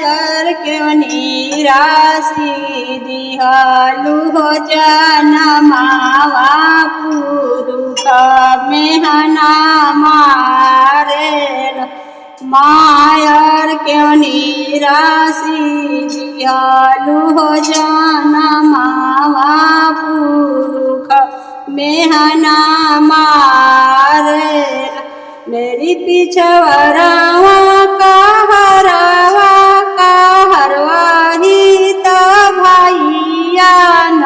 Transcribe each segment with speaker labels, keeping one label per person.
Speaker 1: मायर क्यों निराशी दिहलु हो जनमावा पुरुष मेहना मारे मायर क्यों निराशी दिहलु हो जनमावा पुरुष मेहना मारे मेरी पिछवरवा कहरवा ही तो भैया न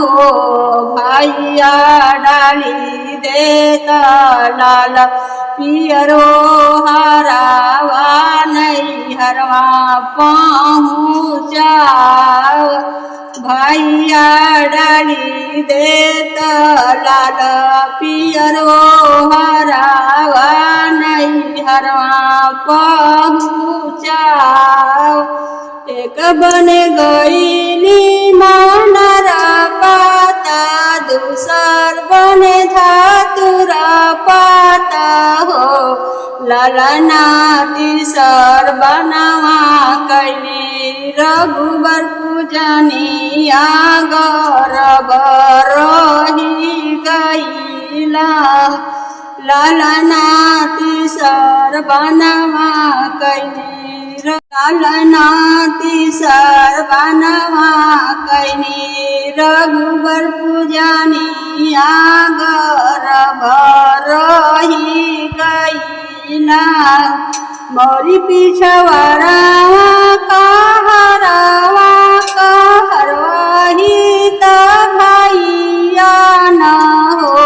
Speaker 1: हो भैया डाली देता लाल पियरो हरावा नहीं हरवा पहुँचाओ भैया डाली देता लाल पियरो हरावा नहीं हरवा पहुँचाओ एक बन गईली मानर पाता दूसर बन धातुर पाता हो ललना तीसर बनवा कैली रघुबर पूजनिया गौरव रही गईला ललना तीसर बनवा कैली ललना तीसर बनवा कैली रघुबर पूजनिया गौरव रही गईला मोरी पिछवरा कहरवा ही तो भैया न हो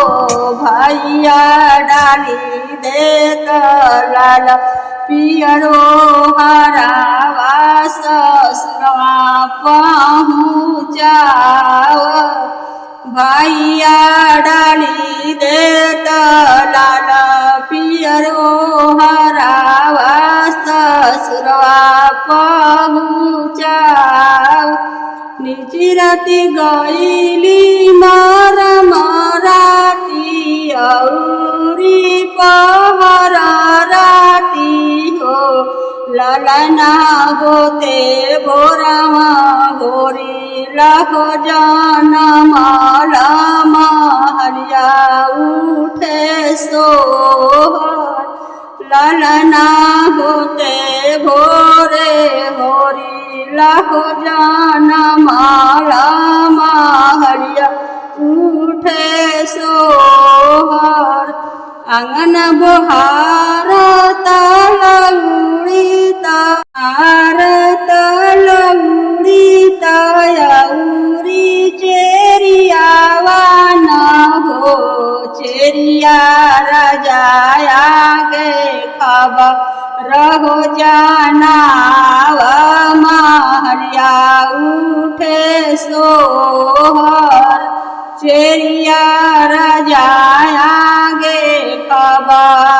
Speaker 1: भैया डाली देता लाल पियरो हरावा ससुरवा पहुँचाओ भैया डाली देता लाल पियरो हरावा ससुरवा पहुँचाओ नीची राती गईली मर मराती औरी पहर राती हो ललना होते भोरवा होरी लाखो जनमल महरिया उठे सोहर ललना होते भोरे होरी लाखो जनमल महरिया उठे सोहर आंगन बोहार तलउड़ी तलउड़ी चेरियावा न हो चेरिया राजाया के खबर रहो जानाव महरिया उठे सोहर चेरिया राजाया गे खबर